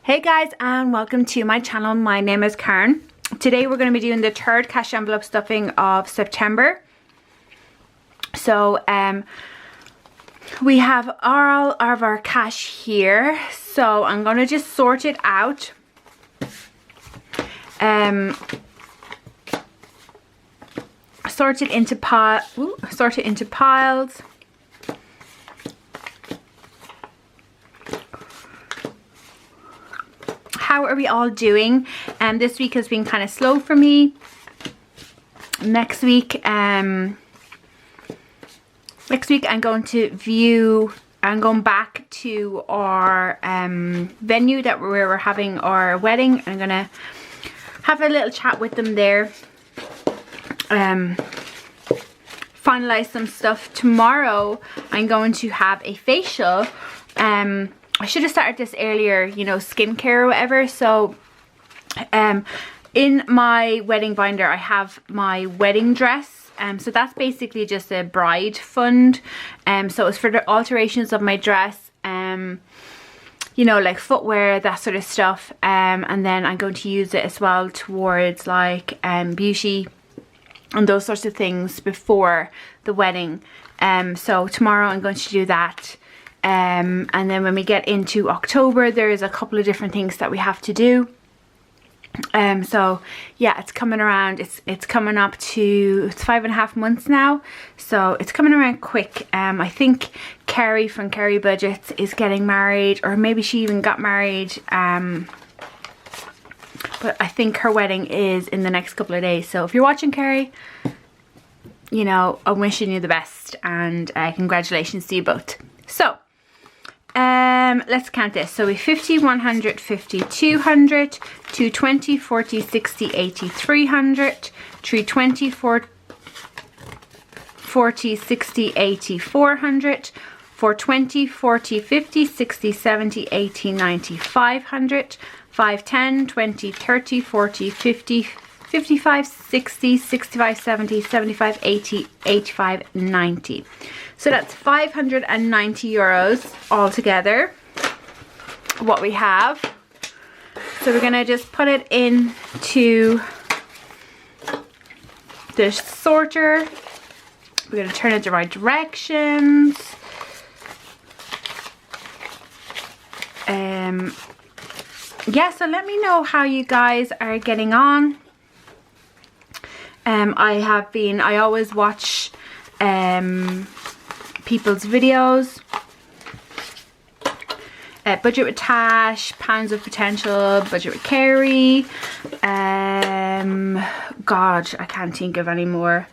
Hey guys, and welcome to my channel. My name is Karen. Today we're going to be doing the third cash envelope stuffing of September. So we have all of our cash here, so I'm going to just sort it out. Sort it into piles. How are we all doing? This week has been kind of slow for me. Next week I'm going back to our venue that where we're having our wedding. I'm gonna have a little chat with them there. Finalize some stuff. Tomorrow I'm going to have a facial. I should have started this earlier, you know, skincare or whatever. So in my wedding binder I have my wedding dress. So that's basically just a bride fund. So it's for the alterations of my dress, you know, like footwear, that sort of stuff. And then I'm going to use it as well towards like beauty and those sorts of things before the wedding. So tomorrow I'm going to do that. And then when we get into October, there is a couple of different things that we have to do. So yeah, it's coming around. It's coming up to 5.5 months now, so it's coming around quick. I think Kerry from Kerry Budgets is getting married, or maybe she even got married. But I think her wedding is in the next couple of days. So if you're watching, Kerry, you know, I'm wishing you the best, and congratulations to you both. So let's count this. So we 50, 100, 50, 200, 220, 40, 60, 80, 300, 320, 40, 60, 80, 400, 420, 40, 50, 60, 70, 80, 90, 500, 510, 20, 30, 40, 50, 55, 60, 65, 70, 75, 80, 85, 90. So that's 590 euros altogether, what we have. So we're gonna just put it into the sorter. We're gonna turn it the right directions. Yeah, so let me know how you guys are getting on. I always watch people's videos. Budget with Tash, Pounds of Potential, Budget with Kerry. God, I can't think of any more.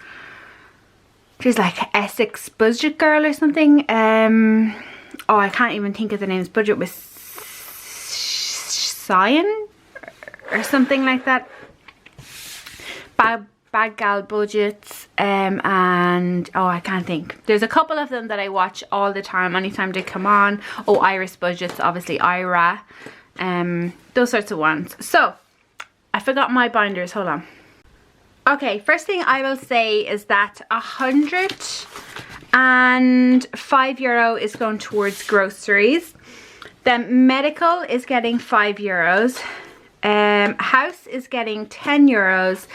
There's like Essex Budget Girl or something. Oh, I can't even think of the names. Budget with Cyan or something like that. Bad Gal Budgets, and oh, I can't think. There's a couple of them that I watch all the time, anytime they come on. Oh, Iris Budgets, obviously Ira, those sorts of ones. So I forgot my binders, hold on. Okay, first thing I will say is that 105 euro is going towards groceries. Then medical is getting 5 euros. House is getting 10 euros.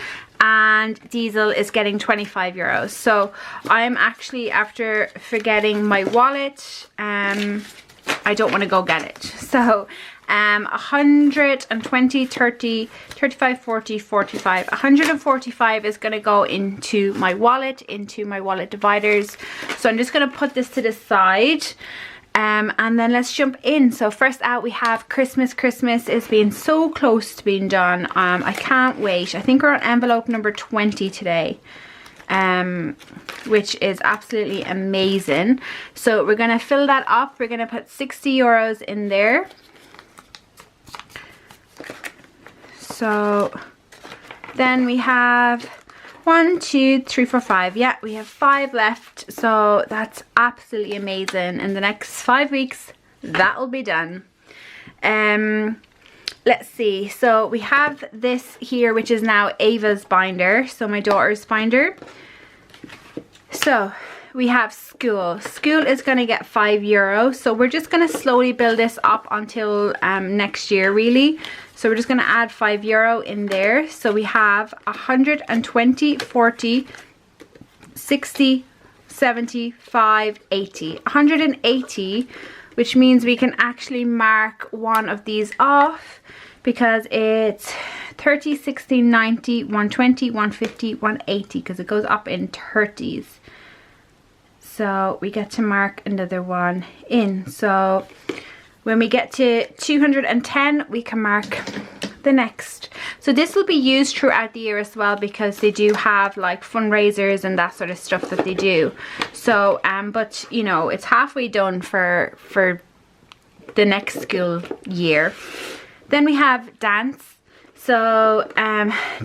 And diesel is getting 25 euros. So I'm actually, after forgetting my wallet, I don't want to go get it. So 120, 30, 35, 40, 45. 145 is going to go into my wallet dividers. So I'm just going to put this to the side. And then let's jump in. So first out we have Christmas. Christmas is being so close to being done. I can't wait. I think we're on envelope number 20 today, which is absolutely amazing. So we're gonna fill that up. We're gonna put 60 euros in there. So then we have 1, 2, 3, 4, 5. Yeah, we have 5 left. So that's absolutely amazing. In the next 5 weeks, that'll be done. Let's see. So we have this here, which is now Ava's binder. So my daughter's binder. So we have school. School is going to get €5. So we're just going to slowly build this up until next year really. So we're just going to add €5 in there. So we have 120, 40, 60, 75, 80. 180, which means we can actually mark one of these off because it's 30, 60, 90, 120, 150, 180 because it goes up in 30s. So we get to mark another one in. So when we get to 210, we can mark the next. So this will be used throughout the year as well because they do have like fundraisers and that sort of stuff that they do. So but you know, it's halfway done for the next school year. Then we have dance. So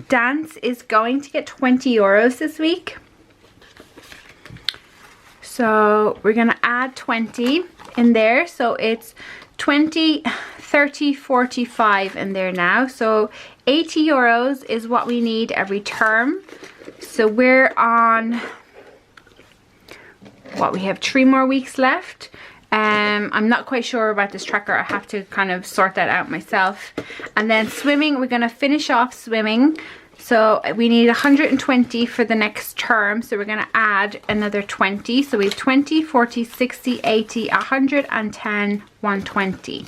dance is going to get €20 this week. So we're gonna add 20 in there. So it's 20, 30, 45 in there now. So €80 is what we need every term. So we're on, what, we have 3 more weeks left. I'm not quite sure about this tracker. I have to kind of sort that out myself. And then swimming, we're going to finish off swimming. So we need 120 for the next term. So we're going to add another 20. So we have 20, 40, 60, 80, 110, 120.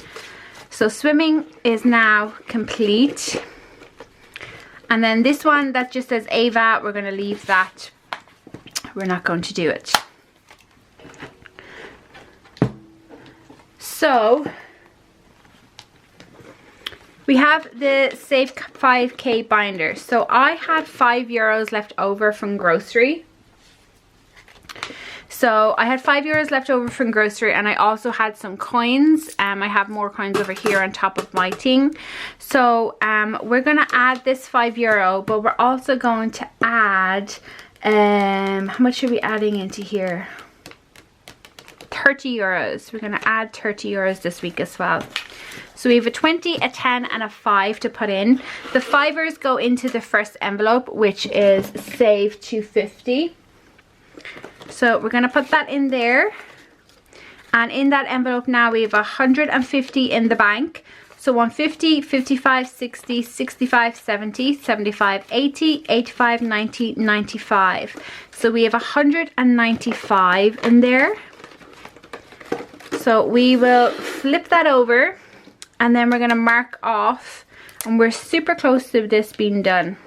So swimming is now complete. And then this one that just says Ava, we're going to leave that. We're not going to do it. So we have the Save 5K binder. So I had €5 left over from grocery. So I had €5 left over from grocery, and I also had some coins. I have more coins over here on top of my thing. So we're gonna add this €5, but we're also going to add, how much are we adding into here? €30. We're going to add €30 this week as well. So we have a 20, a 10 and a 5 to put in. The 5ers go into the first envelope, which is Save 250. So we're going to put that in there. And in that envelope now we have 150 in the bank. So 150, 55, 60, 65, 70, 75, 80, 85, 90, 95. So we have 195 in there. So we will flip that over and then we're going to mark off, and we're super close to this being done.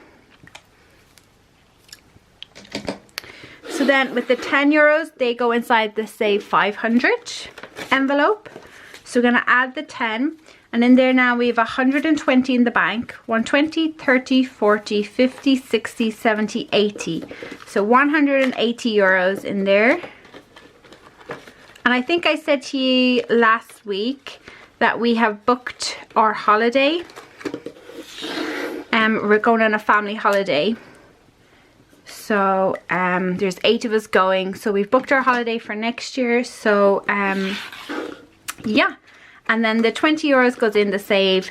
So then with the €10, they go inside the Save 500 envelope. So we're going to add the 10, and in there now we have 120 in the bank, 120, 30, 40, 50, 60, 70, 80. So €180 in there. And I think I said to you last week that we have booked our holiday. We're going on a family holiday. So there's 8 of us going. So we've booked our holiday for next year. So yeah. And then the €20 goes in the Save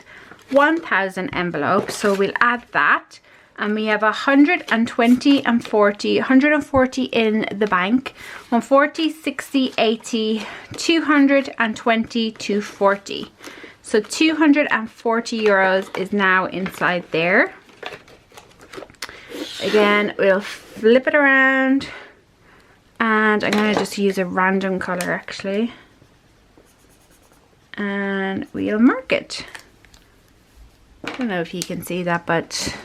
1000 envelope. So we'll add that. And we have 120 and 40, 140 in the bank, 140, 60, 80, 220, 240. So €240 is now inside there. Again, we'll flip it around, and I'm going to just use a random color actually. And we'll mark it. I don't know if you can see that, but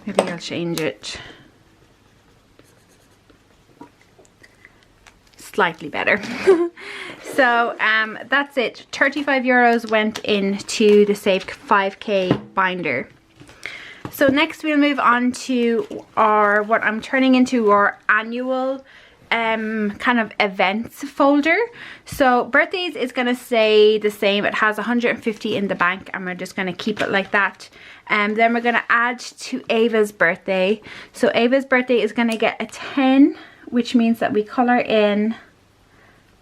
maybe I'll change it. Slightly better. So that's it. €35 went into the Save 5K binder. So next we'll move on to what I'm turning into our annual kind of events folder. So birthdays is going to stay the same. It has 150 in the bank, and we're just going to keep it like that. And then we're going to add to Ava's birthday. So Ava's birthday is going to get a 10, which means that we color in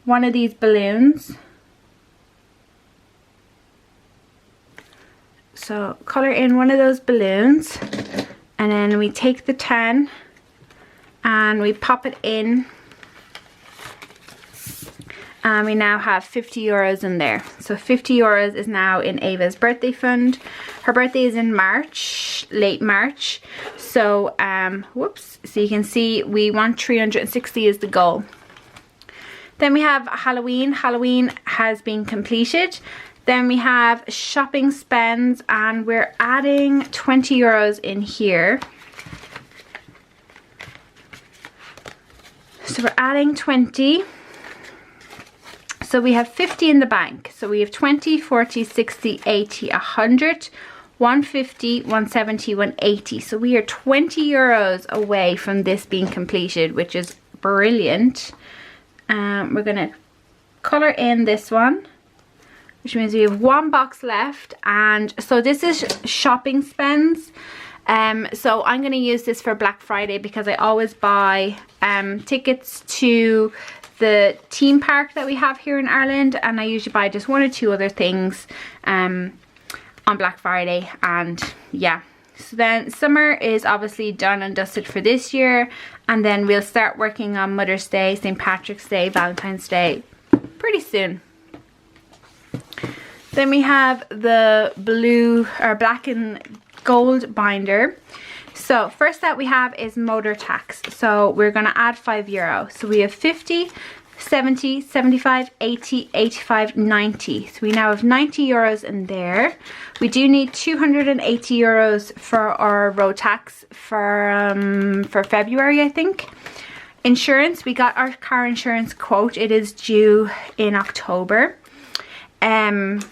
one of these balloons. So color in one of those balloons, and then we take the 10 and we pop it in and we now have 50 euros in there. So 50 euros is now in Ava's birthday fund. Her birthday is in March, late March. So whoops, so you can see we want 360 is the goal. Then we have Halloween. Halloween has been completed. Then we have shopping spends, and we're adding 20 euros in here. So we're adding 20. So we have 50 in the bank. So we have 20, 40, 60, 80, 100, 150, 170, 180. So we are 20 euros away from this being completed, which is brilliant. We're going to colour in this one, which means we have one box left. And so this is shopping spends. So I'm going to use this for Black Friday because I always buy tickets to the theme park that we have here in Ireland, and I usually buy just one or two other things on Black Friday. And yeah, so then summer is obviously done and dusted for this year, and then we'll start working on Mother's Day, St. Patrick's Day, Valentine's Day pretty soon. Then we have the blue or black and gold binder. So first that we have is motor tax. So we're going to add 5 euro. So we have 50, 70, 75, 80, 85, 90. So we now have 90 euros in there. We do need 280 euros for our road tax for February, I think. Insurance, we got our car insurance quote. It is due in October. It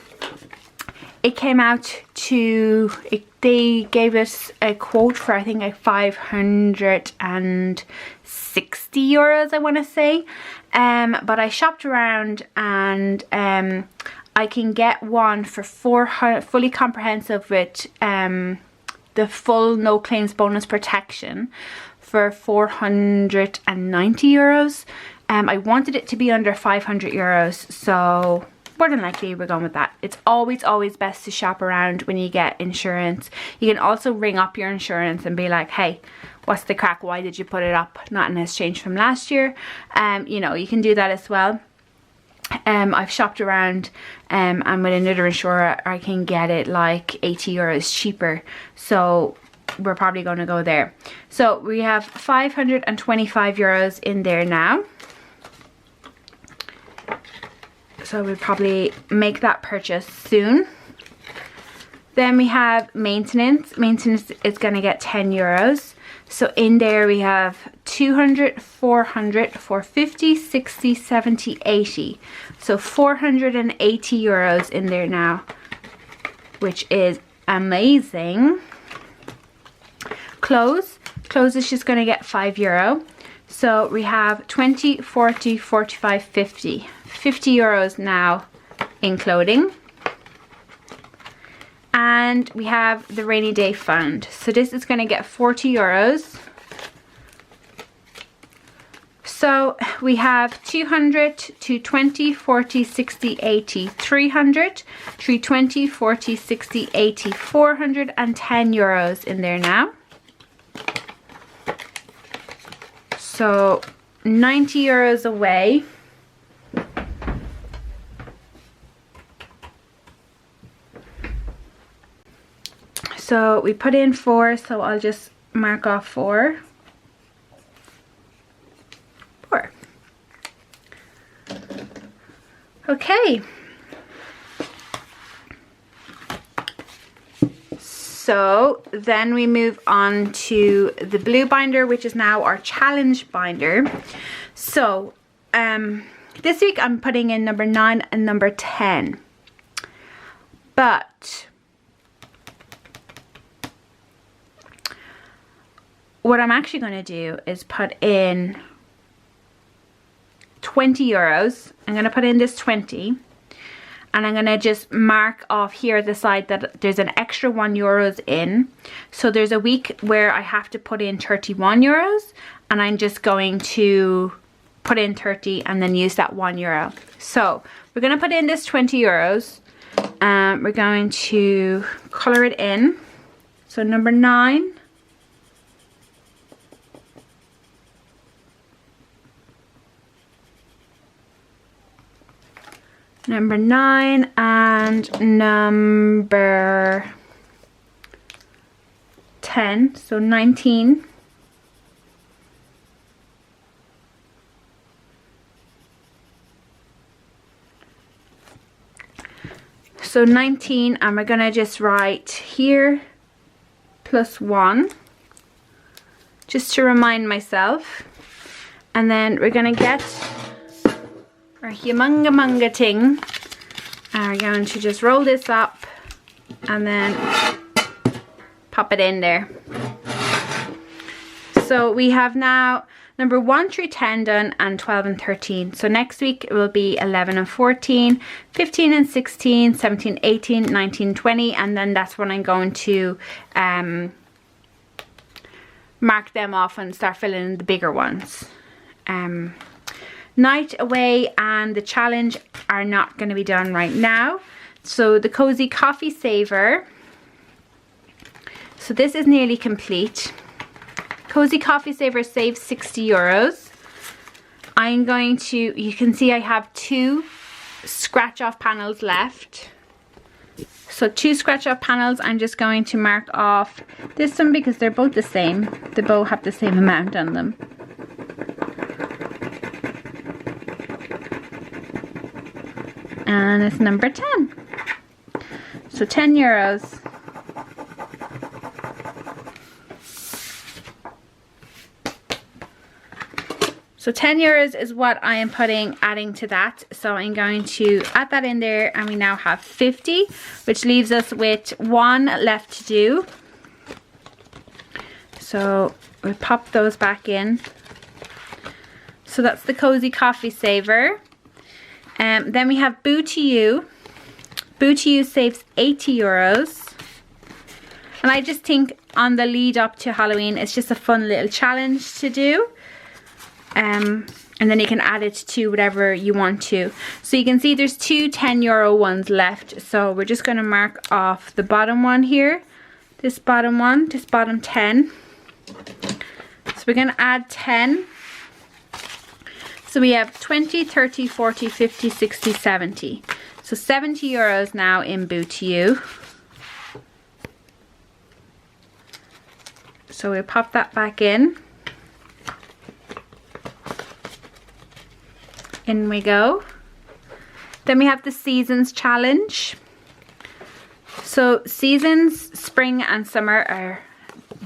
came out to, they gave us a quote for I think like 560 euros, I want to say. But I shopped around, and I can get one for fully comprehensive with the full no claims bonus protection for 490 euros. I wanted it to be under 500 euros, so more than likely we're going with that. It's always best to shop around when you get insurance. You can also ring up your insurance and be like, hey, what's the crack? Why did you put it up? Nothing has changed from last year. You know, you can do that as well. I've shopped around and with another insurer I can get it like 80 euros cheaper, so we're probably going to go there. So we have 525 euros in there now. So we'll probably make that purchase soon. Then we have maintenance. Maintenance is going to get 10 euros. So in there we have 200, 400, 450, 60, 70, 80. So 480 euros in there now, which is amazing. Clothes is just going to get 5 euro. So we have 20, 40, 45, 50. 50 euros now in clothing. And we have the rainy day fund. So this is going to get 40 euros. So we have 200, 220, 40, 60, 80, 300, 320, 40, 60, 80, 410 euros in there now. So 90 euros away. So we put in 4, so I'll just mark off 4. 4. Okay. So then we move on to the blue binder, which is now our challenge binder. So this week I'm putting in number 9 and number 10. But what I'm actually going to do is put in 20 euros. I'm going to put in this 20. And I'm going to just mark off here at the side that there's an extra 1 euros in. So there's a week where I have to put in 31 euros. And I'm just going to put in 30 and then use that 1 euro. So we're going to put in this 20 euros. We're going to colour it in. So number 9. number 9 and number 10, so 19. So 19, and we're gonna just write here +1, just to remind myself. And then we're gonna get our humunga ting, and we're going to just roll this up and then pop it in there. So we have now number 1 through 10 done, and 12 and 13. So next week it will be 11 and 14, 15 and 16, 17, 18, 19, 20, and then that's when I'm going to mark them off and start filling in the bigger ones. Night away and the challenge are not going to be done right now. So the cozy coffee saver, so this is nearly complete. Cozy coffee saver saves 60 euros. I'm going to, you can see I have 2 scratch off panels left. So 2 scratch off panels, I'm just going to mark off this one because they're both the same. They both have the same amount on them. And it's number 10. So 10 euros. So 10 euros is what I am adding to that. So I'm going to add that in there, and we now have 50, which leaves us with 1 left to do. So we'll pop those back in. So that's the cozy coffee saver. Then we have Boo to You. Boo to You saves 80 euros. And I just think on the lead up to Halloween, it's just a fun little challenge to do. And then you can add it to whatever you want to. So you can see there's 2 €10 ones left. So we're just going to mark off the bottom one here. This bottom one, this bottom 10. So we're going to add 10. So we have 20, 30, 40, 50, 60, 70. So 70 euros now in Boo to You. So we'll pop that back in. In we go. Then we have the Seasons Challenge. So Seasons, Spring and Summer are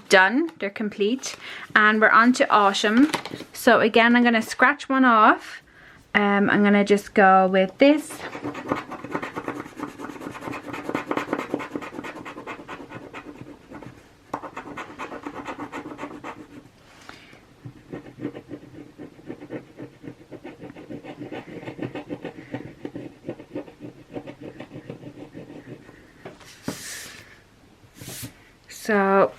done. They're complete. And we're on to Autumn. So again, I'm going to scratch one off. I'm going to just go with this. So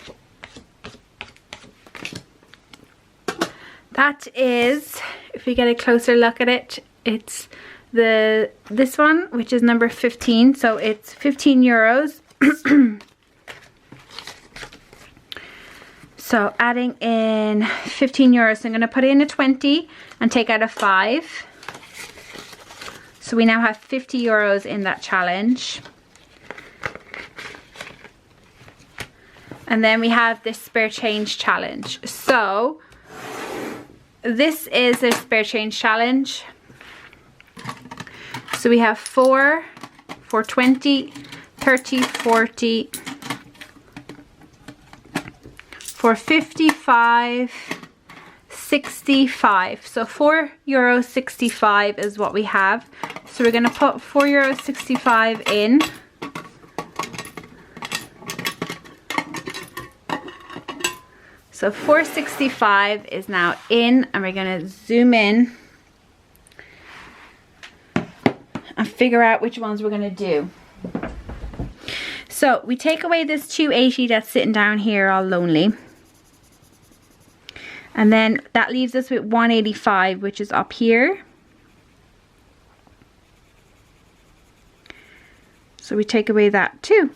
that is, if we get a closer look at it, it's this one, which is number 15. So it's 15 euros. So adding in 15 euros, so I'm going to put in a 20 and take out a 5. So we now have 50 euros in that challenge. And then we have this spare change challenge. So this is a spare change challenge. So we have 4 for 20, 30, 40, for 55, 65. So €4.65 is what we have. So we're going to put €4.65 in. So 465 is now in, and we're going to zoom in and figure out which ones we're going to do. So we take away this 280 that's sitting down here all lonely. And then that leaves us with 185, which is up here. So we take away that too.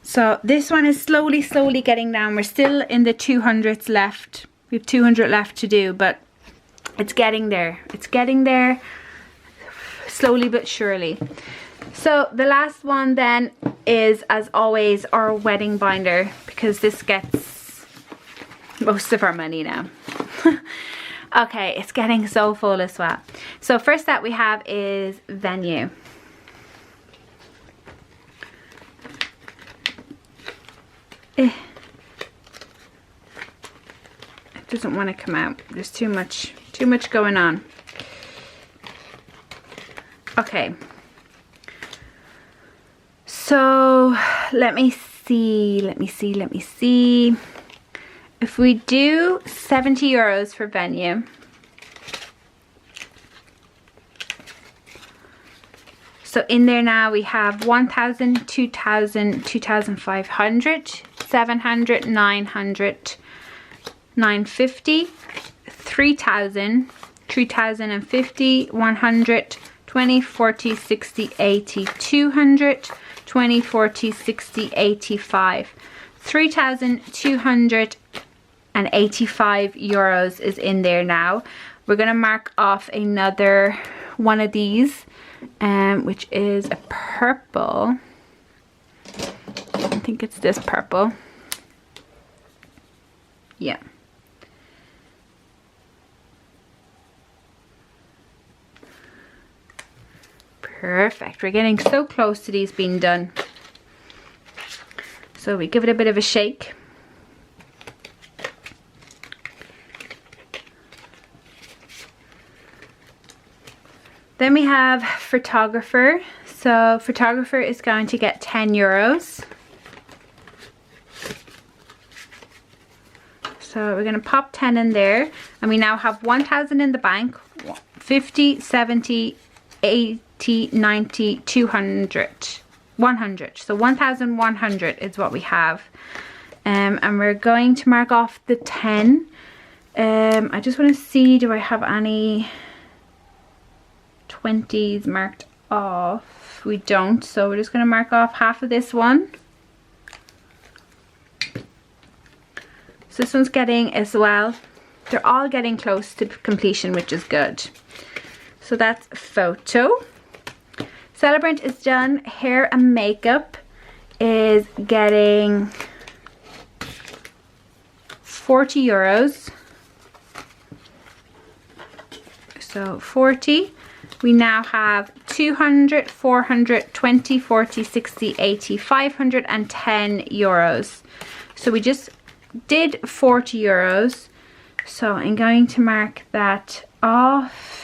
So this one is slowly getting down. We're still in the 200s left. We have 200 left to do, but It's getting there. It's getting there slowly but surely. So the last one then is, as always, our wedding binder, because this gets most of our money now. Okay, it's getting so full as well. So first that we have is venue. It doesn't want to come out. There's too much going on. Okay. So let me see. If we do 70 euros for venue, so in there now we have 1,000, 2,000, 2,500, 700, 900, 950, 3,000, 3,050, 100, 20, 40, 60, 80, 200, 20, 40, 60, 85, 3,285 euros is in there now. We're going to mark off another one of these, which is a purple. I think it's this purple. Yeah. Perfect. We're getting so close to these being done. So we give it a bit of a shake. Then we have photographer. So photographer is going to get 10 euros. So we're going to pop 10 in there. And we now have 1,000 in the bank. 50, 70, 80, 90, 200, 100. So 1,100 is what we have. And we're going to mark off the 10. I just want to see, do I have any 20s marked off? We don't, so we're just going to mark off half of this one. So this one's getting as well. They're all getting close to completion, which is good. So that's photo. Celebrant is done. Hair and makeup is getting 40 euros. So 40. We now have 200, 400, 20, 40, 60, 80, 510 euros. So we just did 40 euros. So I'm going to mark that off.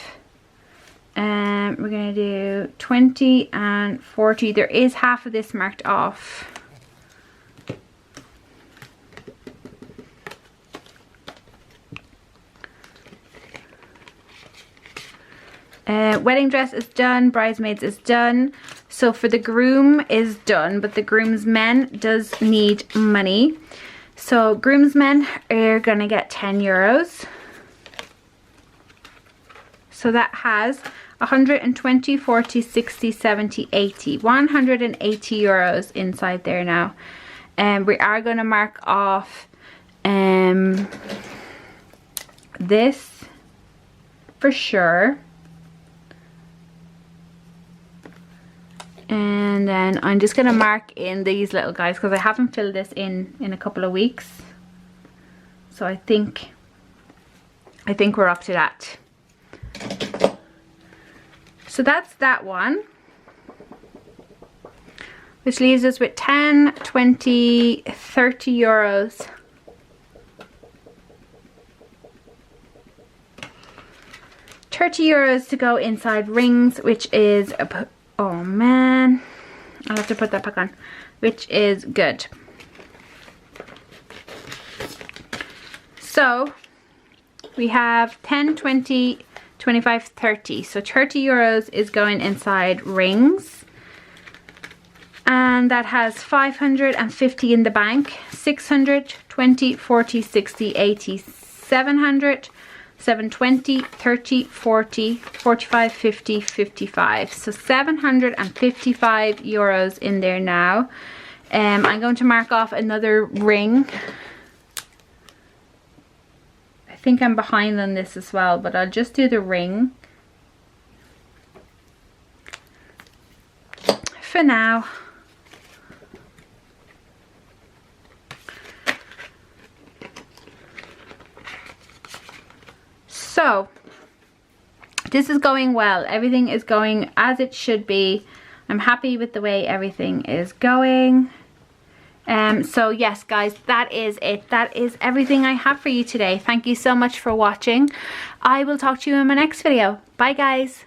We're going to do 20 and 40. There is half of this marked off. Wedding dress is done. Bridesmaids is done. So for the groom is done, but the groomsmen does need money. So groomsmen are going to get 10 euros. So that has 120, 40, 60, 70, 80, 180 euros inside there now. And we are going to mark off this for sure. And then I'm just going to mark in these little guys because I haven't filled this in a couple of weeks. So I think we're up to that. So that's that one. Which leaves us with 10, 20, 30 euros. €30 to go inside rings, which is oh man, I'll have to put that back on, which is good. So we have 10, 20, 25, 30. So 30 euros is going inside rings. And that has 550 in the bank. 600, 20, 40, 60, 80, 700, 720, 30, 40, 45, 50, 55. So 755 euros in there now. I'm going to mark off another ring. I think I'm behind on this as well, but I'll just do the ring for now. So this is going well. Everything is going as it should be. I'm happy with the way everything is going. So yes guys, that is it. That is everything I have for you today. Thank you so much for watching. I will talk to you in my next video. Bye guys.